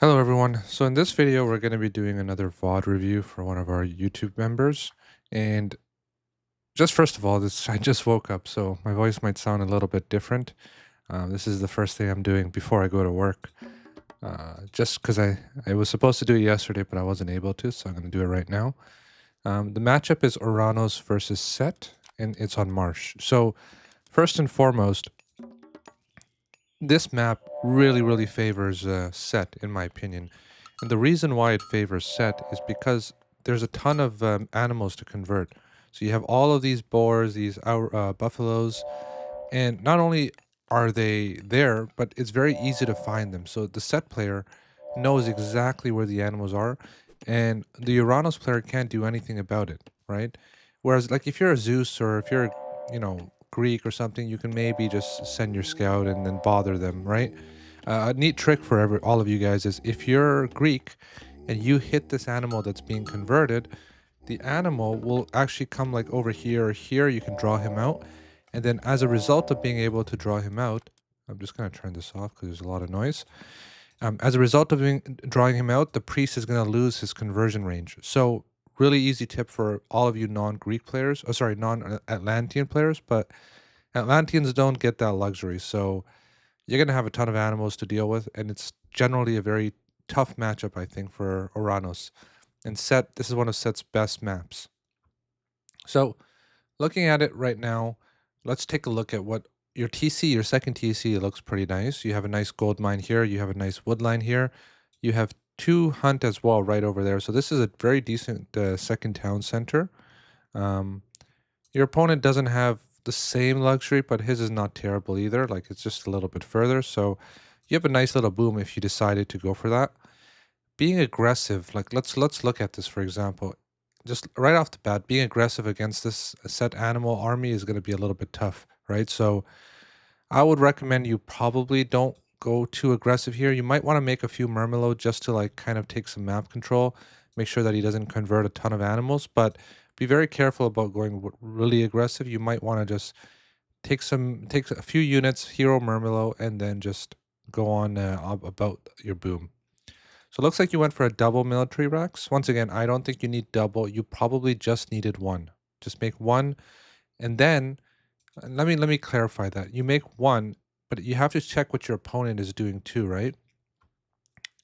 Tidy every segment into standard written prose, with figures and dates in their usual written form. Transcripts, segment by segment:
Hello everyone. So in this video, we're going to be doing another VOD review for one of our YouTube members. And just first of all, this I just woke up, so my voice might sound a little bit different. This is the first thing I'm doing before I go to work. Just because I was supposed to do it yesterday, but I wasn't able to, so I'm going to do it right now. The matchup is Oranos versus Set, and it's on Marsh. So first and foremost, this map really favors Set, in my opinion. And the reason why it favors Set is because there's a ton of animals to convert. So you have all of these boars, these buffaloes, and not only are they there, but it's very easy to find them. So the Set player knows exactly where the animals are, and the Uranus player can't do anything about it, right? Whereas, like, if you're a Zeus or if you're, Greek or something, you can maybe just send your scout and then bother them, right? A neat trick for all of you guys is if you're Greek and you hit this animal that's being converted, the animal will actually come like over here or here. You can draw him out. And then as a result of being able to draw him out, I'm just going to turn this off because there's a lot of noise. As a result of drawing him out, the priest is going to lose his conversion range. So really easy tip for all of you non-Greek players, non-Atlantean players, but Atlanteans don't get that luxury. So you're going to have a ton of animals to deal with, and it's generally a very tough matchup, I think, for Oranos. And Set, this is one of Set's best maps. So looking at it right now, let's take a look at what your TC, your second TC, looks pretty nice. You have a nice gold mine here. You have a nice wood line here. You have 2 hunt as well right over there. So this is a very decent second town center. Your opponent doesn't have the same luxury, but his is not terrible either. Like, it's just a little bit further. So you have a nice little boom if you decided to go for that. Being aggressive, like let's look at this, for example. Just right off the bat, being aggressive against this Set animal army is going to be a little bit tough, right? So I would recommend you probably don't go too aggressive here. You might want to make a few Murmillo just to like kind of take some map control, make sure that he doesn't convert a ton of animals, but be very careful about going really aggressive. You might want to just take a few units, hero Murmillo, and then just go on about your boom. So it looks like you went for a double military Rex. Once again, I don't think you need double. You probably just needed one. Just make one, and then let me clarify that. You make one, but you have to check what your opponent is doing too, right?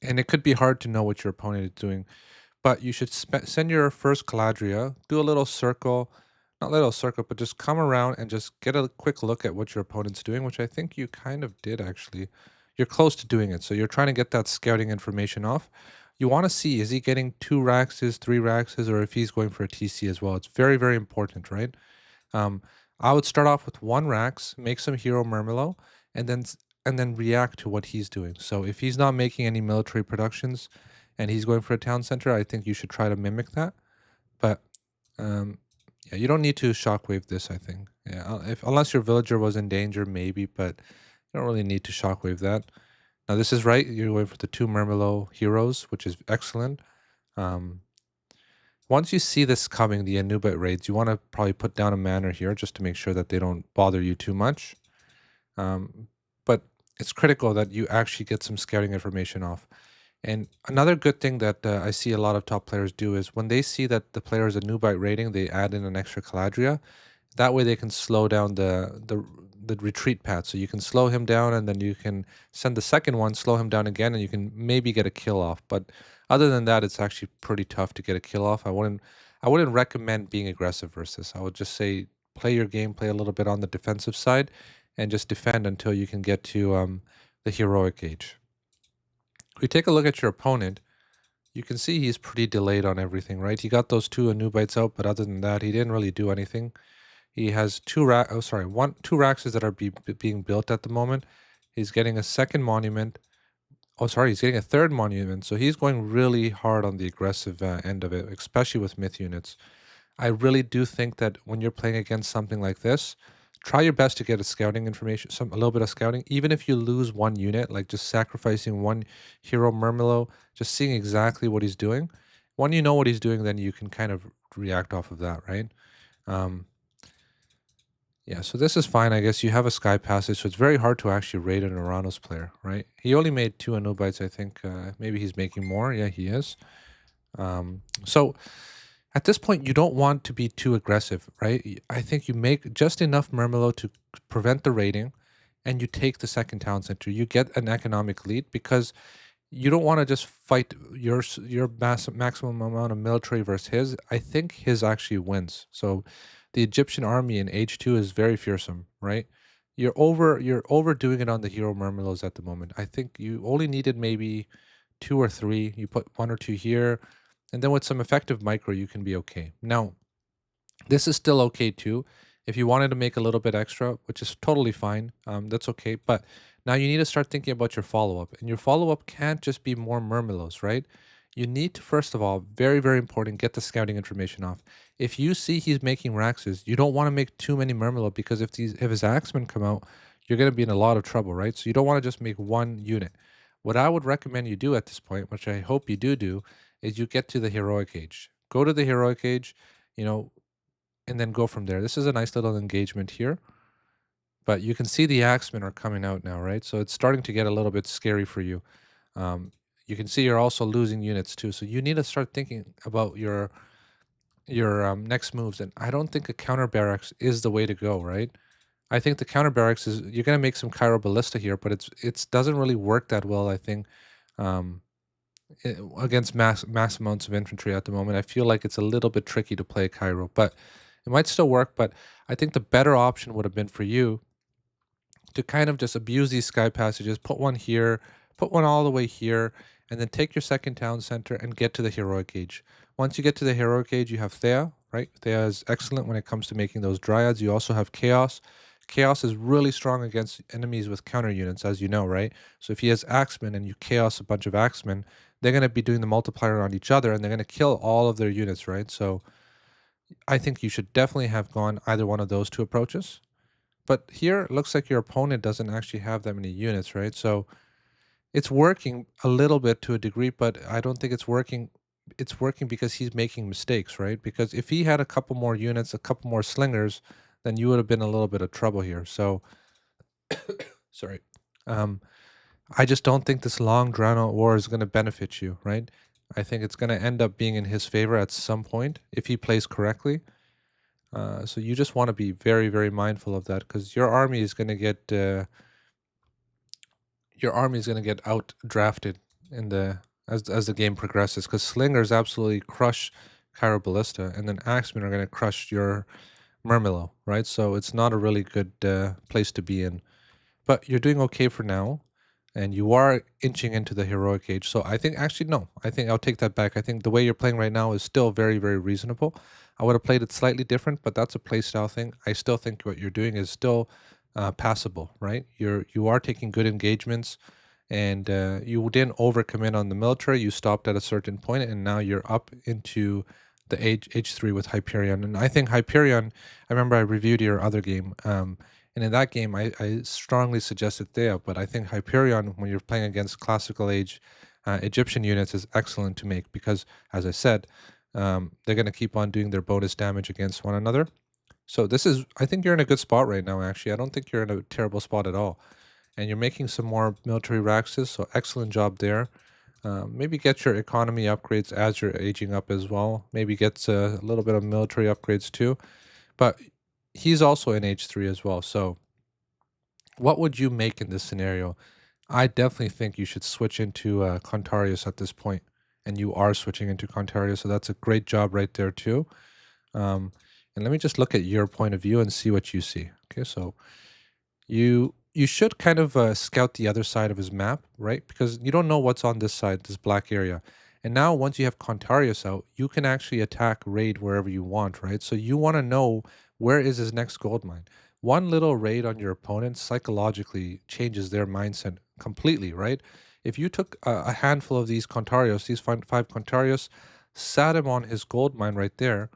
And it could be hard to know what your opponent is doing, but you should send your first Caladria, do a little circle, not little circle, but just come around and just get a quick look at what your opponent's doing, which I think you kind of did actually. You're close to doing it, so you're trying to get that scouting information off. You want to see, is he getting 2 Raxes, 3 Raxes, or if he's going for a TC as well. It's very important, right? Um, I would start off with 1 Rax, make some Hero Murmillo, and then react to what he's doing. So if he's not making any military productions and he's going for a town center, I think you should try to mimic that. But yeah, you don't need to shockwave this, I think. Yeah, if unless your villager was in danger, maybe, but you don't really need to shockwave that. Now this is right. You're going for the 2 Murmillo heroes, which is excellent. Once you see this coming, the Anubite raids, you want to probably put down a manor here just to make sure that they don't bother you too much. But it's critical that you actually get some scouting information off. And another good thing that I see a lot of top players do is when they see that the player is a Nubite raiding, they add in an extra Caladria. That way they can slow down the retreat path. So you can slow him down and then you can send the second one, slow him down again, and you can maybe get a kill off. But other than that, it's actually pretty tough to get a kill off. I wouldn't recommend being aggressive versus. I would just say play your game, play a little bit on the defensive side, and just defend until you can get to the heroic age. If we take a look at your opponent, you can see he's pretty delayed on everything, right? He got those 2 Anubites out, but other than that, he didn't really do anything. He has 2 Raxes that are being built at the moment. He's getting a second monument. He's getting a 3rd monument. So he's going really hard on the aggressive end of it, especially with myth units. I really do think that when you're playing against something like this, try your best to get a scouting information, a little bit of scouting, even if you lose 1 unit, like just sacrificing 1 hero Murmillo, just seeing exactly what he's doing. When you know what he's doing, then you can kind of react off of that, right? Yeah, so this is fine. I guess you have a Sky Passage, so it's very hard to actually raid an Uranus player, right? He only made 2 Anubites, I think. Maybe he's making more. Yeah, he is. So at this point, you don't want to be too aggressive, right? I think you make just enough Murmillo to prevent the raiding, and you take the second town center. You get an economic lead because you don't want to just fight your maximum amount of military versus his. I think his actually wins. So the Egyptian army in H2 is very fearsome, right? You're overdoing it on the hero Murmillos at the moment. I think you only needed maybe 2 or 3. You put 1 or 2 here, and then with some effective micro, you can be okay. Now, this is still okay too. If you wanted to make a little bit extra, which is totally fine, that's okay. But now you need to start thinking about your follow up. And your follow up can't just be more Murmillos, right? You need to, first of all, very, very important, get the scouting information off. If you see he's making Raxes, you don't want to make too many Murmillo because if his Axemen come out, you're going to be in a lot of trouble, right? So you don't want to just make one unit. What I would recommend you do at this point, which I hope you do, is you get to the heroic age. Go to the heroic age, you know, and then go from there. This is a nice little engagement here, but you can see the axemen are coming out now, right? So it's starting to get a little bit scary for you. Um, you can see you're also losing units too, so you need to start thinking about your next moves. And I don't think a counter barracks is the way to go, right? I think the counter barracks is you're gonna make some Cairo ballista here, but it's doesn't really work that well. I think um, against mass amounts of infantry at the moment. I feel like it's a little bit tricky to play Cairo, but it might still work. But I think the better option would have been for you to kind of just abuse these sky passages, put one here, put one all the way here, and then take your second town center and get to the heroic age. Once you get to the heroic age, you have Thea, right? Thea is excellent when it comes to making those dryads. You also have Chaos. Chaos is really strong against enemies with counter units, as you know, right? So if he has Axemen and you Chaos a bunch of Axemen, they're going to be doing the multiplier on each other and they're going to kill all of their units, right? So I think you should definitely have gone either one of those two approaches. But here it looks like your opponent doesn't actually have that many units, right? So it's working a little bit to a degree, but I don't think it's working. It's working because he's making mistakes, right? Because if he had a couple more units, a couple more slingers, then you would have been a little bit of trouble here. So, sorry. Um, I just don't think this long drawn out war is going to benefit you, right? I think it's going to end up being in his favor at some point if he plays correctly. So you just want to be very, very mindful of that because your army is going to get out drafted in the as the game progresses because slingers absolutely crush Cairo Ballista and then axemen are going to crush your Murmillo, right? So it's not a really good place to be in. But you're doing okay for now, and you are inching into the heroic age. So I think actually no, I think I'll take that back. I think the way you're playing right now is still very, very reasonable. I would have played it slightly different, but that's a playstyle thing. I still think what you're doing is still passable, right? You are taking good engagements, and you didn't overcommit on the military. You stopped at a certain point, and now you're up into the H3 with Hyperion. And I think Hyperion. I remember I reviewed your other game. And in that game, I strongly suggested Thea, but I think Hyperion, when you're playing against classical age Egyptian units, is excellent to make because, as I said, they're going to keep on doing their bonus damage against one another. So I think you're in a good spot right now, actually. I don't think you're in a terrible spot at all. And you're making some more military raxes, so excellent job there. Maybe get your economy upgrades as you're aging up as well. Maybe get a little bit of military upgrades too. But he's also in H3 as well, so what would you make in this scenario? I definitely think you should switch into Contarius at this point, and you are switching into Contarius, so that's a great job right there too. And let me just look at your point of view and see what you see. Okay, so you should kind of scout the other side of his map, right? Because you don't know what's on this side, this black area. And now once you have Contarius out, you can actually attack raid wherever you want, right? So you want to know where is his next gold mine. One little raid on your opponent psychologically changes their mindset completely, right? If you took a handful of these Contarios, these five Contarios, sat him on his gold mine right there,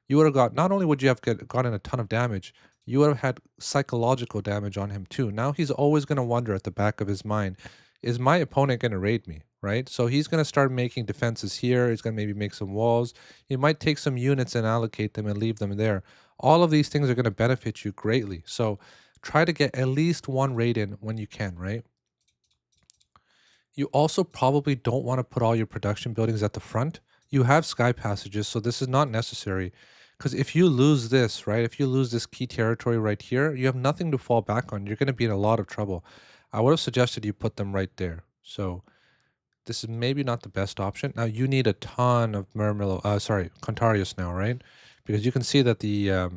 you would have got, not only would you have gotten a ton of damage, you would have had psychological damage on him too. Now he's always going to wonder at the back of his mind, is my opponent going to raid me, right? So he's going to start making defenses here. He's going to maybe make some walls. He might take some units and allocate them and leave them there. All of these things are going to benefit you greatly. So try to get at least one raid in when you can, right? You also probably don't want to put all your production buildings at the front. You have sky passages, so this is not necessary. Because if you lose this, right, if you lose this key territory right here, you have nothing to fall back on. You're going to be in a lot of trouble. I would have suggested you put them right there. So this is maybe not the best option. Now you need a ton of Contarius now, right? Because you can see that the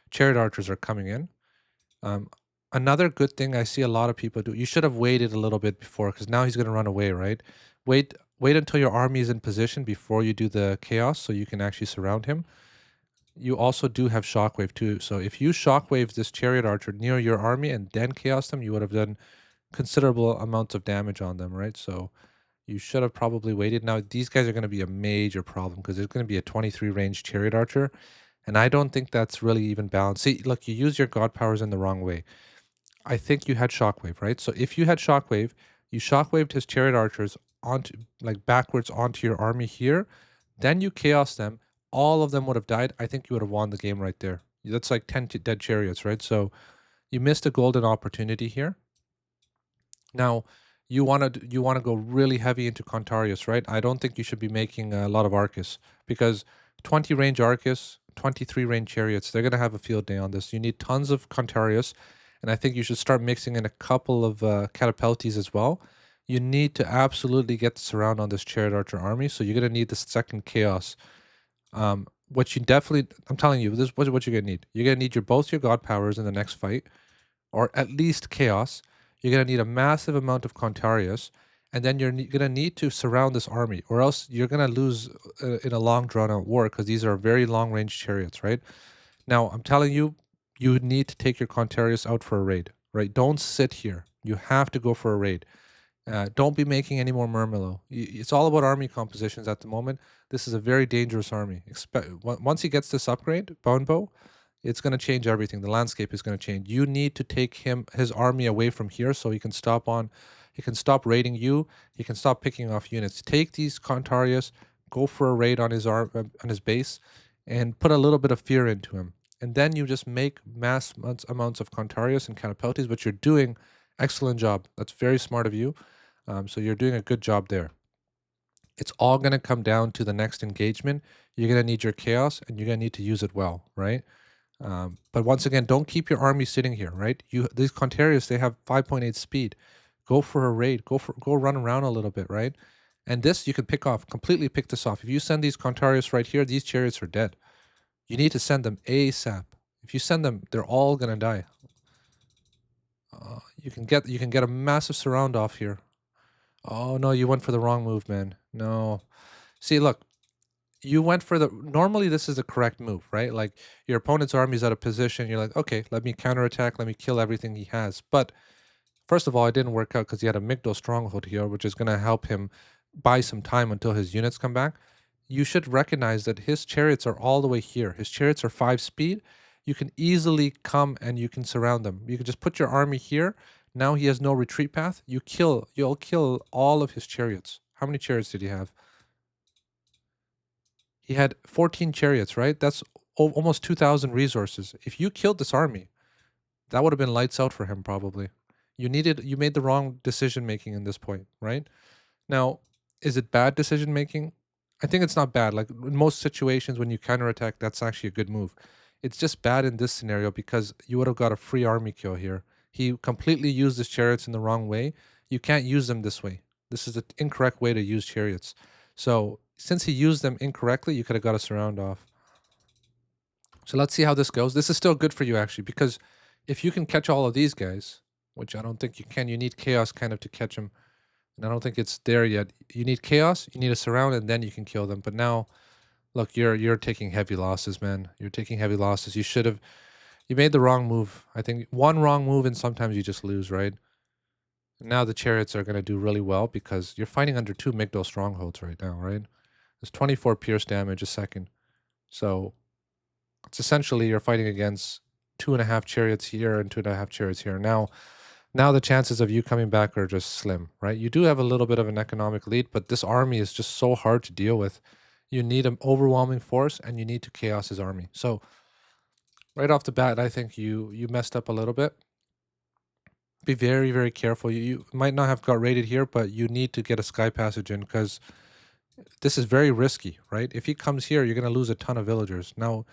chariot archers are coming in. Um, Another good thing I see a lot of people do, you should have waited a little bit before because now he's going to run away, right? Wait until your army is in position before you do the chaos so you can actually surround him. You also do have shockwave too. So if you shockwave this chariot archer near your army and then chaos them, you would have done considerable amounts of damage on them, right? So you should have probably waited. Now these guys are going to be a major problem because there's going to be a 23 range chariot archer, and I don't think that's really even balanced. See, look, you use your god powers in the wrong way. I think you had Shockwave, right? So if you had Shockwave, you Shockwaved his chariot archers onto, like, backwards onto your army here, then you chaos them. All of them would have died. I think you would have won the game right there. That's like 10 dead chariots, right? So you missed a golden opportunity here. Now, you want to go really heavy into Contarius, right? I don't think you should be making a lot of Arcus because 20 range Arcus, 23 range chariots, they're going to have a field day on this. You need tons of Contarius, and I think you should start mixing in a couple of Catapultes as well. You need to absolutely get the surround on this chariot archer army, so you're going to need the second chaos. What you definitely, I'm telling you, this is what you're going to need. You're going to need both your god powers in the next fight, or at least chaos. You're going to need a massive amount of Contarius, and then you're going to need to surround this army, or else you're going to lose in a long drawn out war because these are very long range chariots, right? Now, I'm telling you, you need to take your Contarius out for a raid, right? Don't sit here. You have to go for a raid. Don't be making any more Murmillo. It's all about army compositions at the moment. This is a very dangerous army. Once he gets this upgrade, Bone Bow, it's going to change everything. The landscape is going to change. You need to take his army away from here so he can stop raiding you. He can stop picking off units. Take these Contarius, go for a raid on on his base, and put a little bit of fear into him. And then you just make mass amounts of Contarius and Catapultes, but you're doing excellent job. That's very smart of you. So you're doing a good job there. It's all going to come down to the next engagement. You're going to need your chaos, and you're going to need to use it well, right? But once again, don't keep your army sitting here, right? These Contarius, they have 5.8 speed. Go for a raid. Go run around a little bit, right? And this you can completely pick this off. If you send these Contarius right here, these chariots are dead. You need to send them ASAP. If you send them, they're all gonna die. You can get a massive surround off here. Oh no, you went for the wrong move, man. No. See, look, you went for the normally this is a correct move, right? Like your opponent's army is out of position. You're like, okay, let me counterattack, let me kill everything he has. But first of all, it didn't work out because he had a Migdal stronghold here, which is gonna help him buy some time until his units come back. You should recognize that his chariots are all the way here. His chariots are 5 speed. You can easily come and you can surround them. You can just put your army here. Now he has no retreat path. You'll kill all of his chariots. How many chariots did he have? He had 14 chariots, right? That's almost 2,000 resources. If you killed this army, that would have been lights out for him probably. You made the wrong decision making in this point, right? Now, is it bad decision making? I think it's not bad. Like in most situations when you counterattack, that's actually a good move. It's just bad in this scenario because you would have got a free army kill here. He completely used his chariots in the wrong way. You can't use them this way. This is the incorrect way to use chariots. So since he used them incorrectly, you could have got a surround off. So let's see how this goes. This is still good for you actually because if you can catch all of these guys, which I don't think you can, you need chaos kind of to catch them. And I don't think it's there yet. You need chaos, you need a surround, and then you can kill them. But now, look, you're taking heavy losses, man. You're taking heavy losses. You made the wrong move. I think one wrong move, and sometimes you just lose, right? And now the chariots are gonna do really well because you're fighting under 2 Migdal strongholds right now, right? There's 24 pierce damage a second. So it's essentially you're fighting against 2.5 chariots here and 2.5 chariots here. Now the chances of you coming back are just slim, right? You do have a little bit of an economic lead, but this army is just so hard to deal with. You need an overwhelming force and you need to chaos his army. So Right off the bat, I think you messed up a little bit. Be very, very careful. You might not have got raided here, but you need to get a sky passage in because this is very risky, right? If he comes here, you're gonna lose a ton of villagers. Now,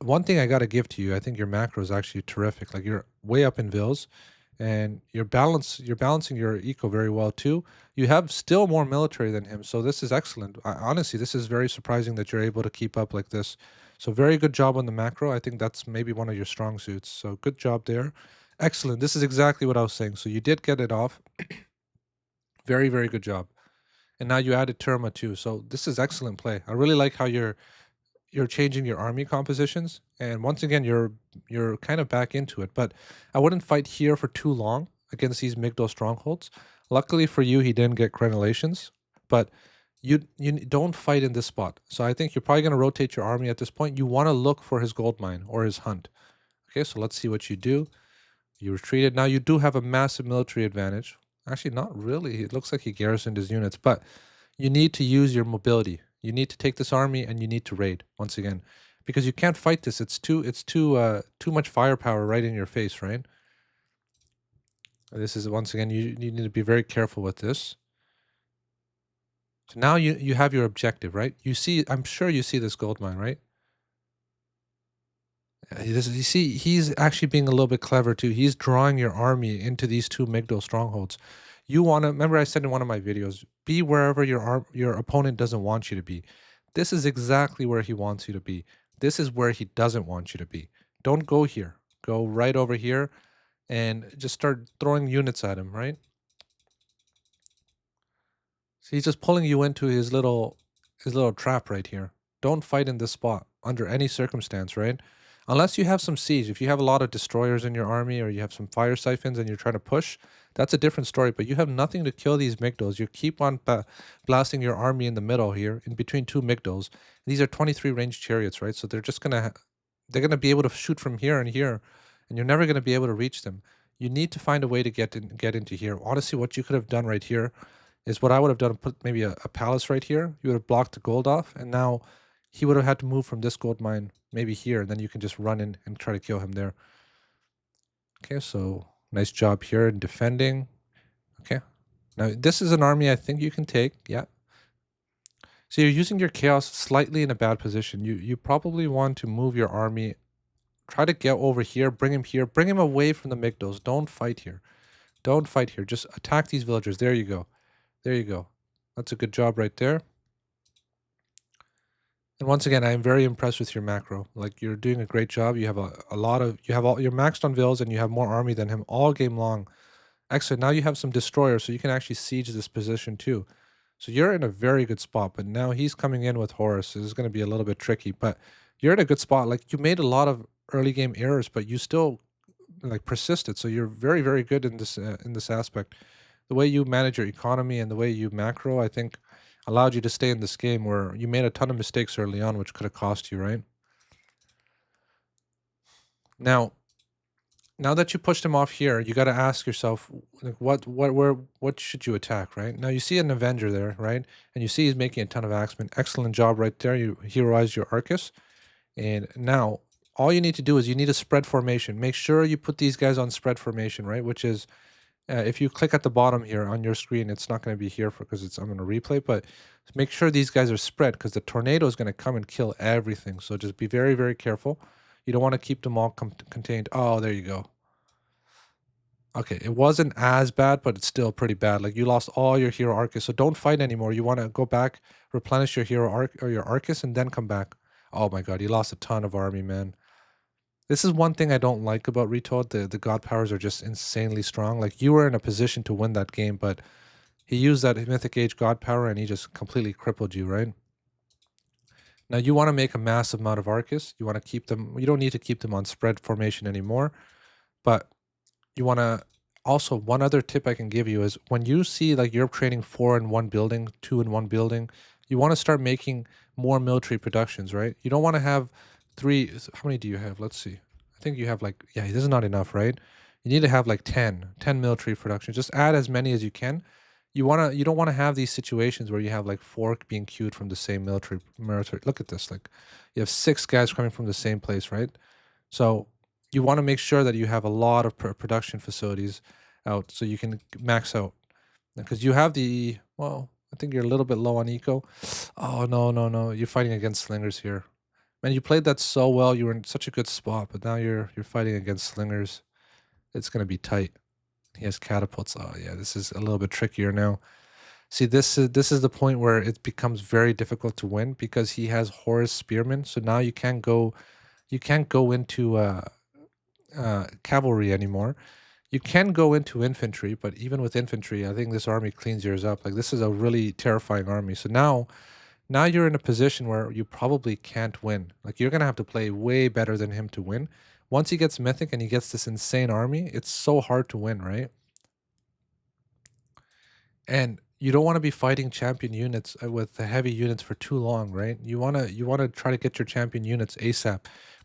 one thing I gotta give to you, I think your macro is actually terrific. Like you're way up in vills, and you're balancing your eco very well too. You have still more military than him, so this is excellent. Honestly, this is very surprising that you're able to keep up like this. So very good job on the macro. I think that's maybe one of your strong suits. So good job there. Excellent. This is exactly what I was saying. So you did get it off. Very, very good job. And now you added Terma too. So this is excellent play. I really like how you're changing your army compositions, and once again you're kind of back into it. But I wouldn't fight here for too long against these Migdal strongholds. Luckily for you, he didn't get crenellations, but don't fight in this spot. So I think you're probably going to rotate your army at this point. You want to look for his gold mine or his hunt. Okay, so let's see what you do. You retreated. Now you do have a massive military advantage. Actually, not really. It looks like he garrisoned his units, but you need to use your mobility. You need to take this army and you need to raid once again, because you can't fight this. It's too much firepower right in your face, right? This is once again you need to be very careful with this. So now you have your objective, right? You see, I'm sure you see this gold mine, right? You see, he's actually being a little bit clever too. He's drawing your army into these two Migdal strongholds. You want to remember I said in one of my videos, be wherever your opponent doesn't want you to be. This is exactly where he wants you to be. This is where he doesn't want you to be. Don't go here. Go right over here and just start throwing units at him, right? So he's just pulling you into his little trap right here. Don't fight in this spot under any circumstance, right? Unless you have some siege. If you have a lot of destroyers in your army or you have some fire siphons and you're trying to push, that's a different story. But you have nothing to kill these Migdals. You keep on blasting your army in the middle here, in between two Migdals. These are 23 ranged chariots, right? So they're gonna be able to shoot from here and here, and you're never gonna be able to reach them. You need to find a way to get into here. Honestly, what you could have done right here is what I would have done, put maybe a palace right here. You would have blocked the gold off, and now he would have had to move from this gold mine maybe here, and then you can just run in and try to kill him there. Okay, so nice job here in defending. Okay, now this is an army I think you can take. Yeah. So you're using your chaos slightly in a bad position. You probably want to move your army, try to get over here, bring him away from the Migdals. Don't fight here. Don't fight here. Just attack these villagers. There you go. There you go. That's a good job right there. And once again, I am very impressed with your macro. Like you're doing a great job. You have a lot of you're maxed on vills and you have more army than him all game long. Excellent. Now you have some destroyers, so you can actually siege this position too. So you're in a very good spot. But now he's coming in with Horus. This is going to be a little bit tricky, but you're in a good spot. Like you made a lot of early game errors, but you still like persisted. So you're very, very good in this aspect. The way you manage your economy and the way you macro, I think, allowed you to stay in this game where you made a ton of mistakes early on, which could have cost you, right? Now, now that you pushed him off here, you got to ask yourself, like, what should you attack, right? Now you see an Avenger there, right? And you see he's making a ton of axemen. Excellent job right there. You heroized your Arcus. And now all you need to do is you need a spread formation. Make sure you put these guys on spread formation, right? Which is if you click at the bottom here on your screen, it's not going to be here because I'm going to replay, but make sure these guys are spread because the tornado is going to come and kill everything. So just be very, very careful. You don't want to keep them all contained. Oh, there you go. Okay, it wasn't as bad, but it's still pretty bad. Like you lost all your hero Arcus, so don't fight anymore. You want to go back, replenish your hero or your Arcus, and then come back. Oh my god, you lost a ton of army, man. This is one thing I don't like about Retold. The god powers are just insanely strong. Like you were in a position to win that game, but he used that Mythic Age god power and he just completely crippled you, right? Now you want to make a massive amount of Arcus. You want to keep them. You don't need to keep them on spread formation anymore, but you want to also, one other tip I can give you is when you see like you're training 4 in one building, 2 in one building, you want to start making more military productions, right? You don't want to have 3. How many do you have? Let's see. I think you have like, yeah, this is not enough, right? You need to have like 10 military productions. Just add as many as you can. You don't want to have these situations where you have like 4 being queued from the same military. Look at this. Like you have 6 guys coming from the same place, right? So you want to make sure that you have a lot of production facilities out so you can max out. Because you have the, well, I think you're a little bit low on eco. Oh, no, no, no. You're fighting against slingers here. Man, you played that so well. You were in such a good spot, but now you're fighting against slingers. It's gonna be tight. He has catapults. Oh yeah, this is a little bit trickier now. See, this is the point where it becomes very difficult to win because he has Horus Spearmen. So now you can't go into cavalry anymore. You can go into infantry, but even with infantry, I think this army cleans yours up. Like this is a really terrifying army. So now you're in a position where you probably can't win. Like you're gonna have to play way better than him to win. Once he gets mythic and he gets this insane army, it's so hard to win, right? And you don't want to be fighting champion units with the heavy units for too long, right? You want to try to get your champion units ASAP.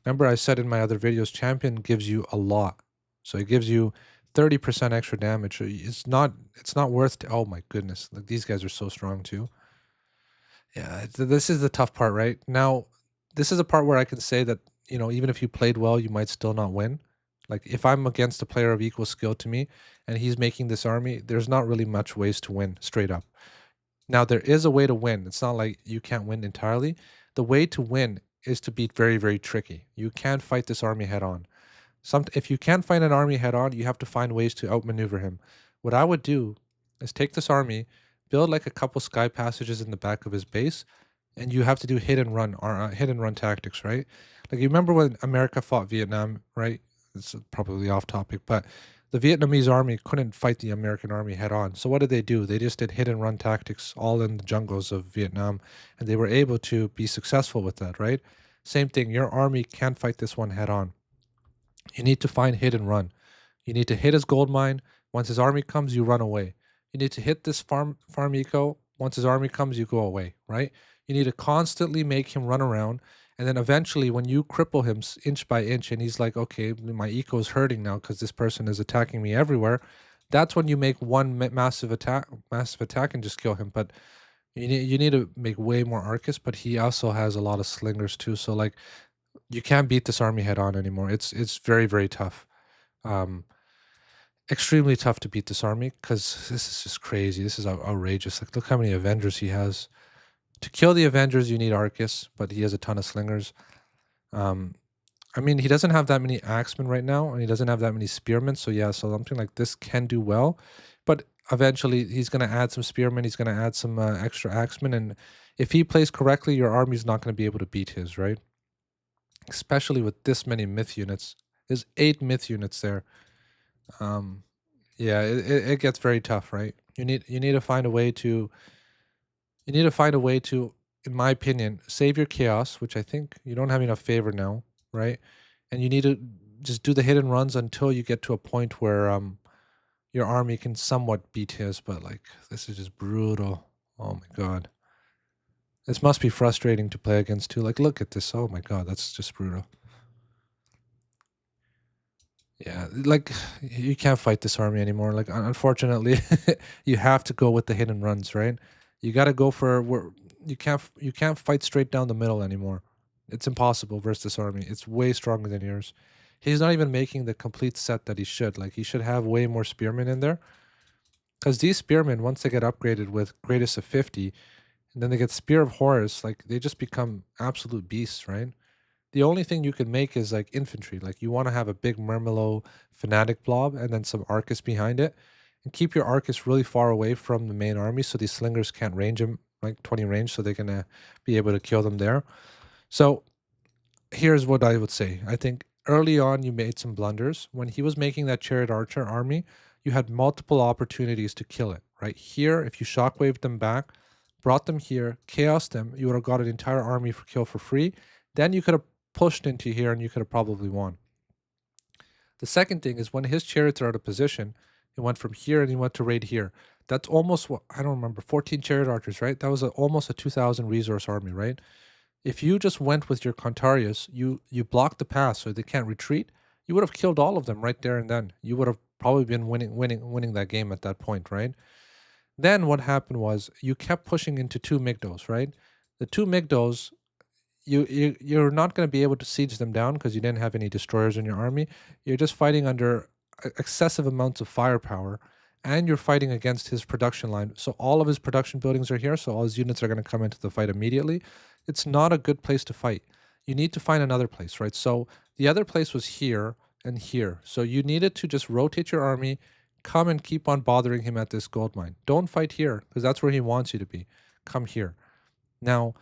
Remember I said in my other videos, champion gives you a lot. So it gives you 30% extra damage. So it's not worth oh my goodness. Like these guys are so strong too. Yeah, this is the tough part, right? Now, this is a part where I can say that, even if you played well, you might still not win. Like if I'm against a player of equal skill to me and he's making this army, there's not really much ways to win straight up. Now, there is a way to win. It's not like you can't win entirely. The way to win is to be very, very tricky. You can't fight this army head on. If you can't find an army head on, you have to find ways to outmaneuver him. What I would do is take this army, build like a couple sky passages in the back of his base, and you have to do hit and run or hit and run tactics, right? Like you remember when America fought Vietnam, right? It's probably off topic, but the Vietnamese army couldn't fight the American army head on. So what did they do? They just did hit and run tactics all in the jungles of Vietnam, and they were able to be successful with that, right? Same thing, your army can't fight this one head on. You need to find hit and run. You need to hit his gold mine. Once his army comes, you run away. You need to hit this farm eco. Once his army comes, you go away, right? You need to constantly make him run around. And then eventually, when you cripple him inch by inch, and he's like, okay, my eco is hurting now because this person is attacking me everywhere. That's when you make one massive attack, and just kill him. But you need to make way more Arcus. But he also has a lot of slingers too. So like, you can't beat this army head on anymore. It's very, very tough. Um, Extremely tough to beat this army because this is just crazy. This is outrageous. Like, look how many Avengers he has. To kill the Avengers, you need Arcus, but he has a ton of slingers. Um, I mean, he doesn't have that many Axemen right now, and he doesn't have that many Spearmen. So yeah, so something like this can do well, but eventually he's going to add some Spearmen. He's going to add some extra Axemen, and if he plays correctly, your army's not going to be able to beat his, right? Especially with this many myth units. There's 8 myth units there. Um, yeah, it gets very tough, right? You need to find a way to you need to find a way to, in my opinion, save your chaos, which I think you don't have enough favor now, right? And you need to just do the hit and runs until you get to a point where your army can somewhat beat his, but like this is just brutal. Oh my god. This must be frustrating to play against too. Like look at this. Oh my god, that's just brutal. Yeah, like you can't fight this army anymore. Like unfortunately, you have to go with the hit and runs, right? You got to go for where you can't fight straight down the middle anymore. It's impossible versus this army. It's way stronger than yours. He's not even making the complete set that he should. Like he should have way more spearmen in there. Because these spearmen, once they get upgraded with greatest of 50, and then they get Spear of Horus, like they just become absolute beasts, right? The only thing you can make is like infantry. Like you want to have a big Murmillo fanatic blob and then some Arcus behind it. And keep your Arcus really far away from the main army so these slingers can't range him like 20 range so they're going to be able to kill them there. So here's what I would say. I think early on you made some blunders. When he was making that Chariot Archer army, you had multiple opportunities to kill it. Right here, if you shockwaved them back, brought them here, chaos them, you would have got an entire army for kill for free. Then you could have pushed into here and you could have probably won. The second thing is when his chariots are out of position, he went from here and he went to right here. That's almost what I don't remember, 14 chariot archers, right? That was almost a 2,000 resource army, right? If you just went with your Contarius, you blocked the path so they can't retreat. You would have killed all of them right there and then. You would have probably been winning that game at that point, right? Then what happened was you kept pushing into 2 Migdals, right? The 2 Migdals, you're not going to be able to siege them down because you didn't have any destroyers in your army. You're just fighting under excessive amounts of firepower, and you're fighting against his production line. So all of his production buildings are here, so all his units are going to come into the fight immediately. It's not a good place to fight. You need to find another place, right? So the other place was here and here. So you needed to just rotate your army, come and keep on bothering him at this gold mine. Don't fight here because that's where he wants you to be. Come here. Now,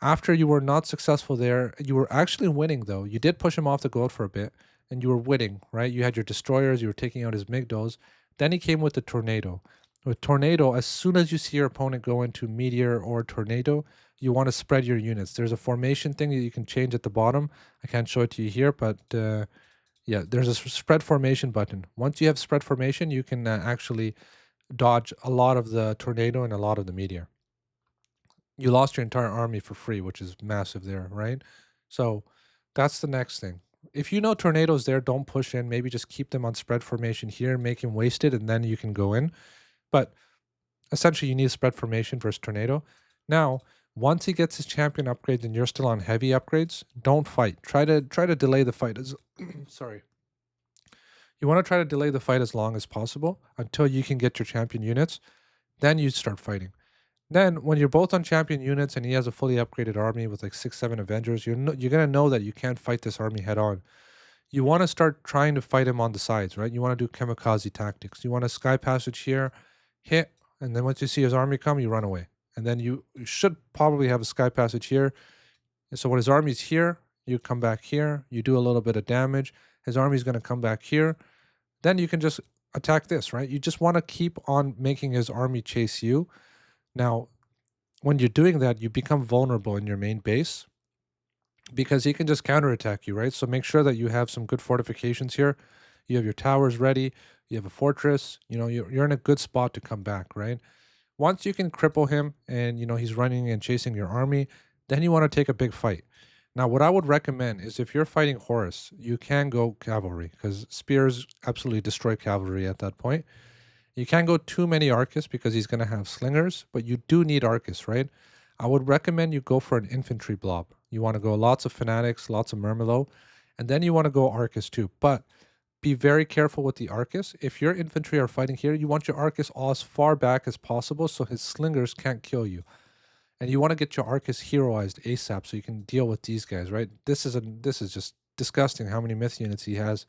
after you were not successful there, you were actually winning though. You did push him off the gold for a bit and you were winning, right? You had your destroyers, you were taking out his Migdals. Then he came with the tornado. With tornado, as soon as you see your opponent go into meteor or tornado, you want to spread your units. There's a formation thing that you can change at the bottom. I can't show it to you here, but yeah, there's a spread formation button. Once you have spread formation, you can actually dodge a lot of the tornado and a lot of the meteor. You lost your entire army for free, which is massive there, right? So that's the next thing. If you know tornadoes there, don't push in. Maybe just keep them on spread formation here, make him wasted, and then you can go in. But essentially, you need spread formation versus tornado. Now, once he gets his champion upgrades and you're still on heavy upgrades, don't fight. Try to delay the fight as sorry. You want to try to delay the fight as long as possible until you can get your champion units. Then you start fighting. Then, when you're both on champion units and he has a fully upgraded army with like 6, 7 Avengers, you're gonna know that you can't fight this army head on. You want to start trying to fight him on the sides, right? You want to do kamikaze tactics. You want a sky passage here, hit, and then once you see his army come, you run away. And then you should probably have a sky passage here. And so when his army's here, you come back here, you do a little bit of damage. His army's gonna come back here. Then you can just attack this, right? You just want to keep on making his army chase you. Now, when you're doing that, you become vulnerable in your main base because he can just counterattack you, right? So make sure that you have some good fortifications here. You have your towers ready. You have a fortress. You know, you're in a good spot to come back, right? Once you can cripple him and, you know, he's running and chasing your army, then you want to take a big fight. Now, what I would recommend is if you're fighting Horus, you can go cavalry because spears absolutely destroy cavalry at that point. You can't go too many Arcus because he's going to have slingers, but you do need Arcus, right? I would recommend you go for an infantry blob. You want to go lots of Fanatics, lots of Murmillo, and then you want to go Arcus too. But be very careful with the Arcus. If your infantry are fighting here, you want your Arcus all as far back as possible so his slingers can't kill you. And you want to get your Arcus heroized ASAP so you can deal with these guys, right? This is just disgusting how many myth units he has.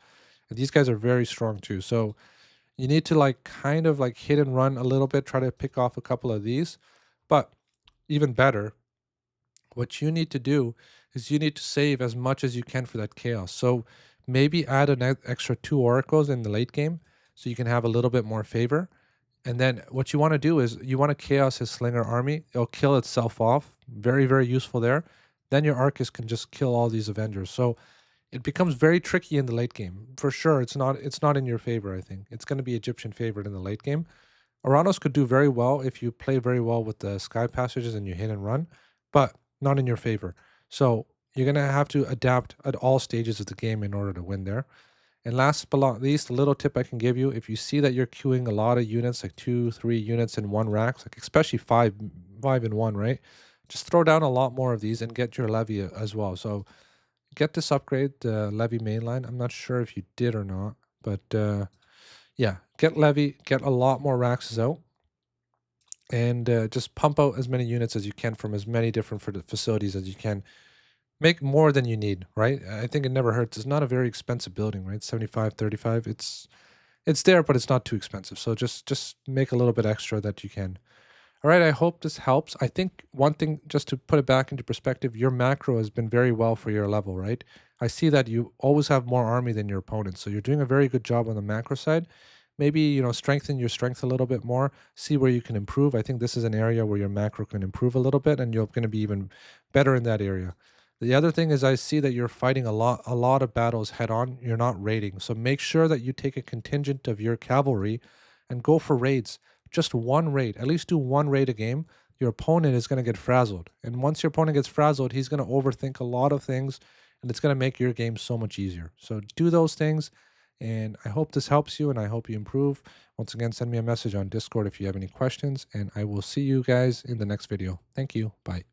And these guys are very strong too. So you need to like kind of like hit and run a little bit, try to pick off a couple of these. But even better, what you need to do is you need to save as much as you can for that chaos. So maybe add an extra 2 oracles in the late game so you can have a little bit more favor. And then what you want to do is you want to chaos his slinger army. It'll kill itself off. Very, very useful there. Then your Arcus can just kill all these Avengers. So it becomes very tricky in the late game. For sure, it's not in your favor, I think. It's going to be Egyptian favored in the late game. Oranos could do very well if you play very well with the sky passages and you hit and run, but not in your favor. So you're going to have to adapt at all stages of the game in order to win there. And last but not least, a little tip I can give you, if you see that you're queuing a lot of units, like 2, 3 units in one rack, like especially five in one, right? Just throw down a lot more of these and get your levy as well. So get this upgrade, the levy mainline. I'm not sure if you did or not, but yeah, get levy, get a lot more racks out, and just pump out as many units as you can from as many different facilities as you can. Make more than you need, right? I think it never hurts. It's not a very expensive building, right? 75, 35. It's there, but it's not too expensive. So just make a little bit extra that you can. All right, I hope this helps. I think one thing, just to put it back into perspective, your macro has been very well for your level, right? I see that you always have more army than your opponent, so you're doing a very good job on the macro side. Maybe, you know, strengthen your strength a little bit more, see where you can improve. I think this is an area where your macro can improve a little bit, and you're going to be even better in that area. The other thing is I see that you're fighting a lot of battles head on. You're not raiding. So make sure that you take a contingent of your cavalry and go for raids. Just one raid. At least do one raid a game. Your opponent is going to get frazzled. And once your opponent gets frazzled, he's going to overthink a lot of things, and it's going to make your game so much easier. So do those things, and I hope this helps you, and I hope you improve. Once again, send me a message on Discord if you have any questions, and I will see you guys in the next video. Thank you. Bye.